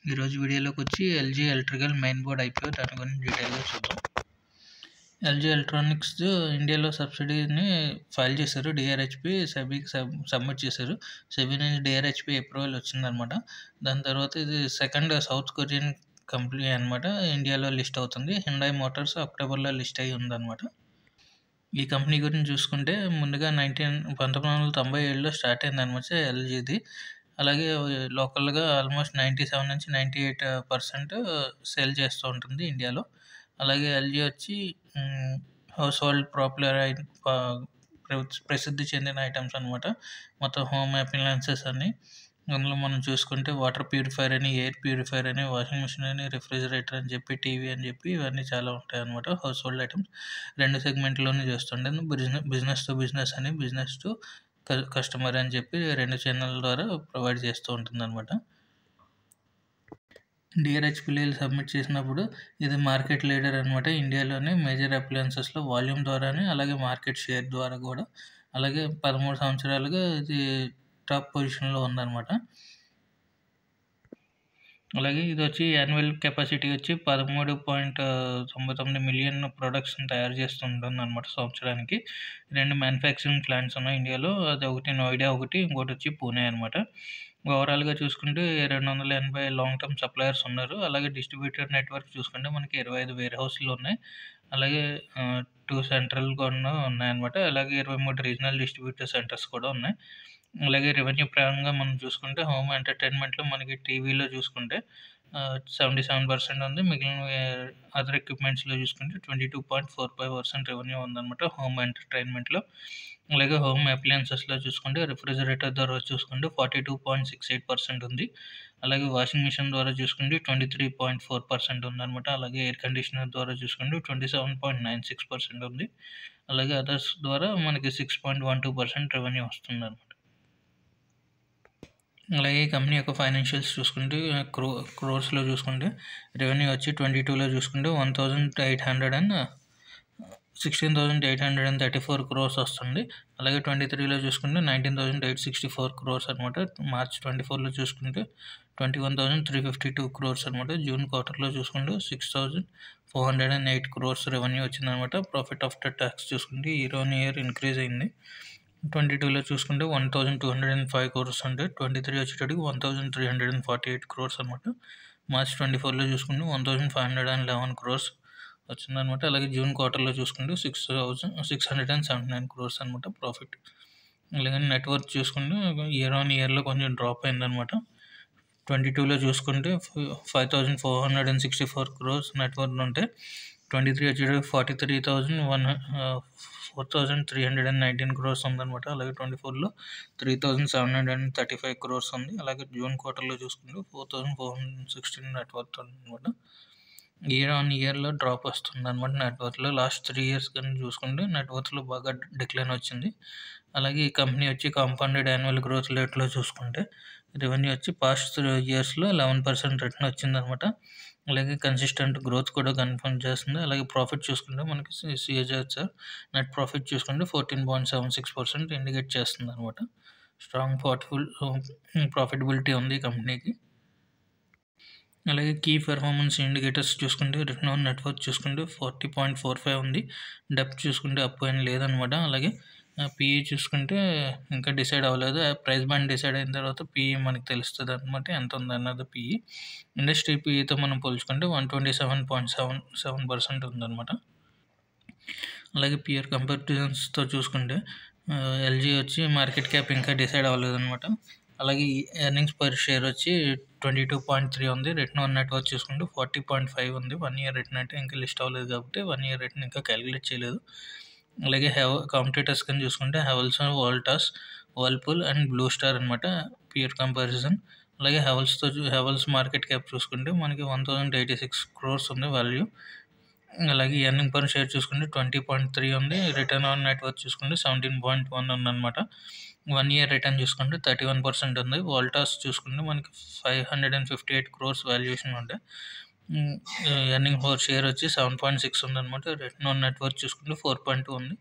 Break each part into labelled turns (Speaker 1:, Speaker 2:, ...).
Speaker 1: ఈరోజు వీడియోలోకొచ్చి LG electrical main board IPO దాని గురించి డీటెయిల్‌గా చూద్దాం. ఎల్జీ ఎలక్ట్రానిక్స్ ఇండియాలో సబ్సిడీని ఫైల్ చేశారు. డీఆర్హెచ్‌పి సెబీకి సబ్మిట్ చేశారు. సెబీ నుంచి డీఆర్హెచ్‌పి అప్రూవల్ వచ్చిందనమాట. దాని తర్వాత ఇది సెకండ్ సౌత్ కొరియన్ కంపెనీ అనమాట. ఇండియాలో లిస్ట్ అవుతుంది. హ్యుండాయ్ మోటార్స్ అక్టోబర్‌లో లిస్ట్ అయ్యి ఉందనమాట. ఈ కంపెనీ గురించి చూసుకుంటే ముందుగా 1997లో స్టార్ట్ అయిందనమాట ఎల్జీది. అలాగే లోకల్‌గా ఆల్మోస్ట్ 97-98% సేల్ చేస్తూ ఉంటుంది ఇండియాలో. అలాగే ఎల్జీ వచ్చి హౌస్ హోల్డ్ పాపులర్ ప్రసిద్ధి చెందిన ఐటమ్స్ అనమాట. మొత్తం హోమ్ అప్లయన్సెస్ అన్నీ. అందులో మనం చూసుకుంటే వాటర్ ప్యూరిఫైయర్ అని, ఎయిర్ ప్యూరిఫైయర్ అని, వాషింగ్ మిషన్ అని, రిఫ్రిజిరేటర్ అని చెప్పి, టీవీ అని చెప్పి ఇవన్నీ చాలా ఉంటాయన్నమాట. హౌస్ హోల్డ్ ఐటమ్స్ 2 సెగ్మెంట్‌లోనే చేస్తుంటాను. బిజినెస్ టు బిజినెస్ అని, బిజినెస్ టు కస్టమర్ అని చెప్పి 2 ఛానల్ ద్వారా ప్రొవైడ్ చేస్తూ ఉంటుందన్నమాట. డీఆర్హెచ్‌పిఎల్ సబ్మిట్ చేసినప్పుడు ఇది మార్కెట్ లీడర్ అనమాట. ఇండియాలోనే మేజర్ అప్లయన్సెస్‌లో వాల్యూమ్ ద్వారానే, అలాగే మార్కెట్ షేర్ ద్వారా కూడా, అలాగే 13 సంవత్సరాలుగా ఇది టాప్ పొజిషన్‌లో ఉందన్నమాట. అలాగే ఇది వచ్చి యాన్యువల్ కెపాసిటీ వచ్చి 13.99 మిలియన్ ప్రొడక్ట్స్‌ని తయారు చేస్తుంటుందన్నమాట సంవత్సరానికి. 2 మ్యానుఫ్యాక్చరింగ్ ప్లాంట్స్ ఉన్నాయి ఇండియాలో. అది ఒకటి నోయిడా ఒకటి, ఇంకోటి వచ్చి పూణే అనమాట. ఓవరాల్‌గా చూసుకుంటే 280 లాంగ్ టర్మ్ సప్లయర్స్ ఉన్నారు. అలాగే డిస్ట్రిబ్యూటర్ నెట్వర్క్ చూసుకుంటే మనకి 25 వేర్ హౌస్‌లు ఉన్నాయి. అలాగే 2 సెంట్రల్ కూడా ఉన్నాయన్నమాట. అలాగే 23 రీజనల్ డిస్ట్రిబ్యూటర్ సెంటర్స్ కూడా ఉన్నాయి. అలాగే రెవెన్యూ పరంగా మనం చూసుకుంటే హోమ్ ఎంటర్‌టైన్‌మెంట్‌లో మనకి టీవీలో చూసుకుంటే 77% ఉంది. మిగిలినవి అదర్ ఎక్విప్‌మెంట్స్‌లో చూసుకుంటే 22.45% రెవెన్యూ ఉందన్నమాట హోమ్ ఎంటర్‌టైన్‌మెంట్‌లో. అలాగే హోమ్ అప్లయన్సెస్‌లో చూసుకుంటే రిఫ్రిజిరేటర్ ద్వారా చూసుకుంటే 42.68% ఉంది. అలాగే వాషింగ్ మిషన్ ద్వారా చూసుకుంటే 23.4% ఉందన్నమాట. అలాగే ఎయిర్ కండిషనర్ ద్వారా చూసుకుంటే 27.96% ఉంది. అలాగే అదర్స్ ద్వారా మనకి 6.12% రెవెన్యూ వస్తుందన్నమాట. అలాగే ఈ కంపెనీ యొక్క ఫైనాన్షియల్స్ చూసుకుంటే క్రోర్స్‌లో చూసుకుంటే రెవెన్యూ వచ్చి 22లో చూసుకుంటే 16,834 క్రోర్స్ వస్తుంది. అలాగే 23లో చూసుకుంటే 19,864 క్రోర్స్ అనమాట. మార్చ్ 24లో చూసుకుంటే 21,352 క్రోర్స్ అనమాట. జూన్ క్వార్టర్లో చూసుకుంటే 6,408 క్రోర్స్ రెవెన్యూ వచ్చిందనమాట. ప్రాఫిట్ ఆఫ్టర్ ట్యాక్స్ చూసుకుంటే ఇయర్ ఆన్ ఇయర్ ఇంక్రీజ్ అయింది. 22లో చూసుకుంటే 1,205 క్రోర్స్ అంటే 23 వచ్చేటప్పటికి 1,348 క్రోర్స్ అనమాట. మార్చ్ 24లో చూసుకుంటే 1,511 క్రోర్స్ వచ్చిందనమాట. అలాగే జూన్ క్వార్టర్లో చూసుకుంటే 6,679 క్రోర్స్ అనమాట ప్రాఫిట్. అలాగే నెట్వర్క్ చూసుకుంటే ఇయర్ ఆన్ ఇయర్లో కొంచెం డ్రాప్ అయిందనమాట. 22లో చూసుకుంటే 5,464 క్రోర్స్ నెట్వర్క్ ఉంటే 23 వచ్చేటప్పటికి 4,319 క్రోర్స్ ఉందన్నమాట. అలాగే 24లో 3,735 క్రోర్స్ ఉంది. అలాగే జూన్ క్వార్టర్లో చూసుకుంటే 4,416 నెట్వర్క్ అనమాట. ఇయర్ ఆన్ ఇయర్లో డ్రాప్ వస్తుందన్నమాట నెట్వర్క్లో. లాస్ట్ 3 ఇయర్స్ కానీ చూసుకుంటే నెట్వర్క్లో బాగా డిక్లైన్ వచ్చింది. అలాగే ఈ కంపెనీ వచ్చి కాంపౌండెడ్ యాన్యువల్ గ్రోత్ రేట్లో చూసుకుంటే రెవెన్యూ వచ్చి పాస్ట్ ఇయర్స్లో 11% రిటర్న్ వచ్చిందనమాట. అలాగే కన్సిస్టెంట్ గ్రోత్ కూడా కన్ఫర్మ్ చేస్తుంది. అలాగే ప్రాఫిట్ చూసుకుంటే మనకి సిఏజర్ నెట్ ప్రాఫిట్ చూసుకుంటే 14.76% ఇండికేట్ చేస్తుంది అనమాట. స్ట్రాంగ్ ప్రాఫిటబిలిటీ ఉంది ఈ కంపెనీకి. అలాగే కీ పెర్ఫార్మెన్స్ ఇండికేటర్స్ చూసుకుంటే రిటర్న్ ఆన్ నెట్వర్క్ చూసుకుంటే 40.45 ఉంది. డెప్త్ చూసుకుంటే అప్ ఏం లేదనమాట. అలాగే పీఈ చూసుకుంటే ఇంకా డిసైడ్ అవ్వలేదు. ప్రైస్ బ్యాండ్ డిసైడ్ అయిన తర్వాత పీఈ మనకి తెలుస్తుంది అనమాట ఎంత ఉంది అన్నది పీఈ. ఇండస్ట్రీ పీఈతో మనం పోల్చుకుంటే 127.77% ఉందన్నమాట. అలాగే పియర్ కంపారిజన్స్తో చూసుకుంటే ఎల్జీ వచ్చి మార్కెట్ క్యాప్ ఇంకా డిసైడ్ అవ్వలేదన్నమాట. అలాగే ఎర్నింగ్స్ పర్ షేర్ వచ్చి 22.3 ఉంది. రిటర్న్ ఆన్ నెట్వర్క్ చూసుకుంటే 40.5 ఉంది. 1 ఇయర్ రిటర్న్ అంటే ఇంకా లిస్ట్ అవ్వలేదు కాబట్టి 1 ఇయర్ రిటర్న్ ఇంకా క్యాలిక్యులేట్ చేయలేదు. అలాగే కాంపిటీటర్స్ కానీ చూసుకుంటే Havells, Voltas, Whirlpool and blue star అనమాట పియర్ కంపారిజన్. అలాగే హెవెల్స్ మార్కెట్ క్యాప్ చూసుకుంటే మనకి 1,086 క్రోర్స్ ఉంది వాల్యూ. అలాగే ఎర్నింగ్ పర్ షేర్ చూసుకుంటే 20.3 ఉంది. రిటర్న్ ఆన్ నెట్వర్క్ చూసుకుంటే 17.1 ఉందన్నమాట. 1 ఇయర్ రిటర్న్ చూసుకుంటే 31% ఉంది. వోల్టాస్ చూసుకుంటే మనకి 558 క్రోర్స్ వాల్యుయేషన్ ఉండే. ఎర్నింగ్ పర్ షేర్ వచ్చి 7.6 ఉందన్నమాట. రిటర్న్ ఆన్ నెట్వర్క్ చూసుకుంటే 4.2 ఉంది.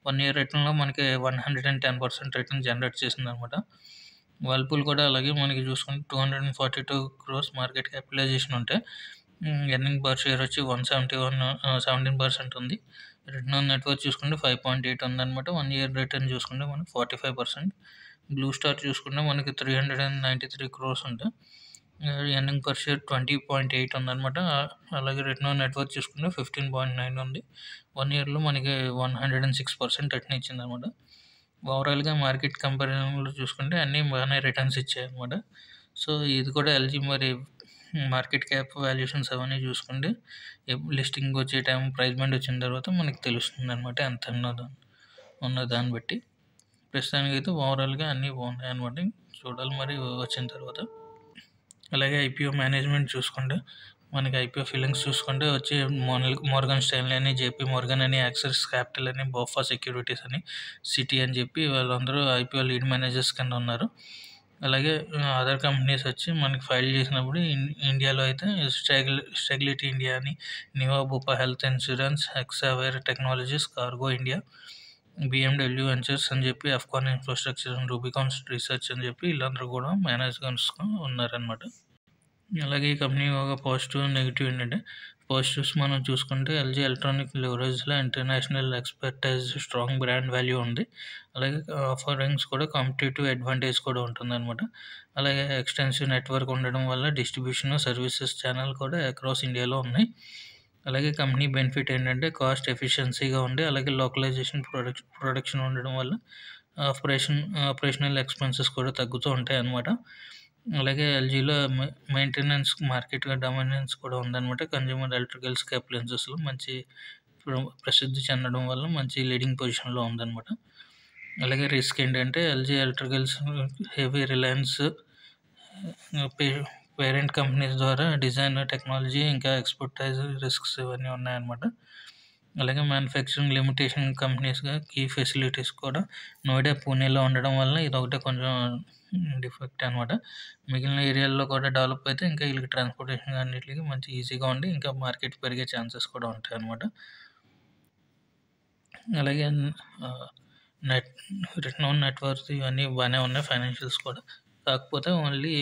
Speaker 1: 1 ఇయర్ రిటర్న్లో మనకి 110% రిటర్న్ జనరేట్ చేసిందనమాట. వర్ల్‌పూల్ కూడా అలాగే మనకి చూసుకుంటే 242 క్రోర్స్ మార్కెట్ క్యాపిటలైజేషన్ ఉంటే ఎర్నింగ్ పర్ షేర్ వచ్చి 17% ఉంది. రిటర్న్ ఆన్ నెట్ వర్త్ చూసుకుంటే 5.8 ఉందన్నమాట. 1 ఇయర్ రిటర్న్ చూసుకుంటే మనకి 45%. బ్లూ స్టార్ చూసుకుంటే మనకి 393 క్రోర్స్ ఉంటే ఎర్నింగ్ పర్ షేర్ 20.8 ఉందన్నమాట. అలాగే రిటర్న్ ఆన్ నెట్ వర్త్ చూసుకుంటే 15.9 ఉంది. 1 ఇయర్‌లో మనకి 106% రిటర్న్ ఇచ్చిందన్నమాట. ఓవరాల్‌గా మార్కెట్ కంపారిజన్‌లో చూసుకుంటే అన్నీ బాగానే రిటర్న్స్ ఇచ్చాయన్నమాట. సో, ఇది కూడా ఎల్‌జీ మరి మార్కెట్ క్యాప్ వాల్యుయేషన్స్ అవన్నీ చూసుకుంటే లిస్టింగ్ వచ్చే టైం ప్రైస్ బ్యాండ్ వచ్చిన తర్వాత మనకి తెలుస్తుందన్నమాట ఎంత ఉన్న దాన్ని బట్టి. ప్రస్తుతానికైతే ఓవరాల్‌గా అన్నీ బాగున్నాయన్నమాట. చూడాలి మరి వచ్చిన తర్వాత. అలాగే ఐపీఓ మేనేజ్మెంట్ చూసుకుంటే మనకి ఐపీఓ ఫిల్లింగ్స్ చూసుకుంటే వచ్చి మోర్గన్ స్టాన్లీ అని, జేపీ మోర్గన్ అని, యాక్సిస్ క్యాపిటల్ అని, బోఫా సెక్యూరిటీస్ అని, సిటీ అని చెప్పి వాళ్ళందరూ ఐపీఓ లీడ్ మేనేజర్స్ కింద ఉన్నారు. అలాగే అదర్ కంపెనీస్ వచ్చి మనకి ఫైల్ చేసినప్పుడు ఇండియాలో అయితే స్టెగిలిటీ ఇండియా అని, Niva Bupa health insurance, Hexaware technologies, cargo India, BMW ventures అని చెప్పి, అఫ్కాన్ ఇన్ఫ్రాస్ట్రక్చర్, రూబికాన్ రీసెర్చ్ అని చెప్పి వీళ్ళందరూ కూడా మేనేజర్స్గా ఉన్నారనమాట. అలాగే ఈ కంపెనీ ఒక పాజిటివ్, నెగిటివ్ ఏంటంటే పాజిటివ్స్ మనం చూసుకుంటే ఎల్జీ ఎలక్ట్రానిక్ లివరేజ్లో international expertise, strong brand value ఉంది. అలాగే ఆఫరింగ్స్ కూడా కాంపిటేటివ్ అడ్వాంటేజ్ కూడా ఉంటుందన్నమాట. అలాగే ఎక్స్టెన్సివ్ నెట్వర్క్ ఉండడం వల్ల డిస్ట్రిబ్యూషన్ సర్వీసెస్ ఛానల్ కూడా అక్రాస్ ఇండియాలో ఉన్నాయి. అలాగే కంపెనీ బెనిఫిట్ ఏంటంటే కాస్ట్ ఎఫిషియన్సీగా ఉండి, అలాగే లోకలైజేషన్ ప్రొడక్షన్ ఉండడం వల్ల ఆపరేషనల్ ఎక్స్పెన్సెస్ కూడా తగ్గుతూ ఉంటాయి అన్నమాట. అలాగే ఎల్జీలో మెయింటెనెన్స్ మార్కెట్గా డామినెన్స్ కూడా ఉందన్నమాట. కన్జ్యూమర్ ఎలక్ట్రికల్స్ అప్లయన్సెస్లో మంచి ప్రసిద్ధి చెందడం వల్ల మంచి లీడింగ్ పొజిషన్లో ఉందన్నమాట. అలాగే రిస్క్ ఏంటంటే LG electricals heavy Reliance parent companies ద్వారా డిజైన్, టెక్నాలజీ, ఇంకా ఎక్స్పర్టైజ్ రిస్క్స్ ఇవన్నీ ఉన్నాయన్నమాట. అలాగే మ్యానుఫ్యాక్చరింగ్ లిమిటేషన్ కంపెనీస్గా కీ ఫెసిలిటీస్ కూడా నోయిడా, పూణేలో ఉండడం వల్ల ఇదొకటే కొంచెం డిఫెక్ట్ అనమాట. మిగిలిన ఏరియాల్లో కూడా డెవలప్ అయితే ఇంకా వీళ్ళకి ట్రాన్స్పోర్టేషన్ అన్నిటికి మంచి ఈజీగా ఉండి ఇంకా మార్కెట్ పెరిగే ఛాన్సెస్ కూడా ఉంటాయి అనమాట. అలాగే net return on net worth ఇవన్నీ బాగానే ఉన్నాయి, ఫైనాన్షియల్స్ కూడా. కాకపోతే ఓన్లీ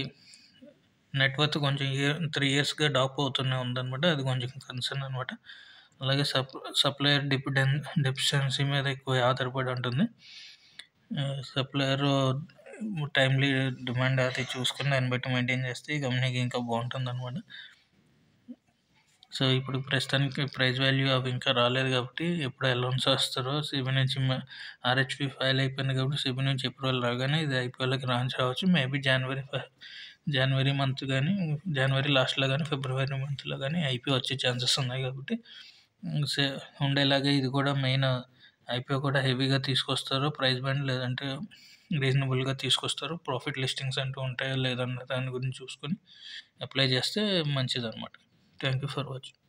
Speaker 1: నెట్ వర్త్ కొంచెం 3 ఇయర్స్గా డ్రాప్ అవుతూనే ఉందన్నమాట. అది కొంచెం కన్సర్న్ అనమాట. అలాగే సప్లయర్ డెఫిషియన్సీ మీద ఎక్కువ ఆధారపడి ఉంటుంది. సప్లయర్ టైమ్లీ డిమాండ్ అది చూసుకుని దాన్ని బట్టి మెయింటైన్ చేస్తే ఈ కంపెనీకి ఇంకా బాగుంటుందన్నమాట. సో, ఇప్పుడు ప్రస్తుతానికి ప్రైస్ వాల్యూ అవి ఇంకా రాలేదు కాబట్టి ఎప్పుడు అలౌన్స్ వస్తారో సెబీ నుంచి ఆర్హెచ్పి ఫైల్ అయిపోయింది కాబట్టి సెబీ నుంచి అప్రూవల్ రాగానే ఇది ఐపీఓలోకి లాంచ్ అవ్వచ్చు. మేబీ జనవరి మంత్ కానీ, జనవరి లాస్ట్లో కానీ, ఫిబ్రవరి మంత్లో కానీ ఐపీఓ వచ్చే ఛాన్సెస్ ఉన్నాయి కాబట్టి ఉండేలాగా ఇది కూడా మెయిన్ ఐపీఓ కూడా హెవీగా తీసుకొస్తారు. ప్రైస్ బ్యాండ్ లేదంటే రీజనబుల్గా తీసుకొస్తారు. ప్రాఫిట్ లిస్టింగ్స్ అంటూ ఉంటాయో లేదన్న దాని గురించి చూసుకొని అప్లై చేస్తే మంచిదన్నమాట. Thank you for watching.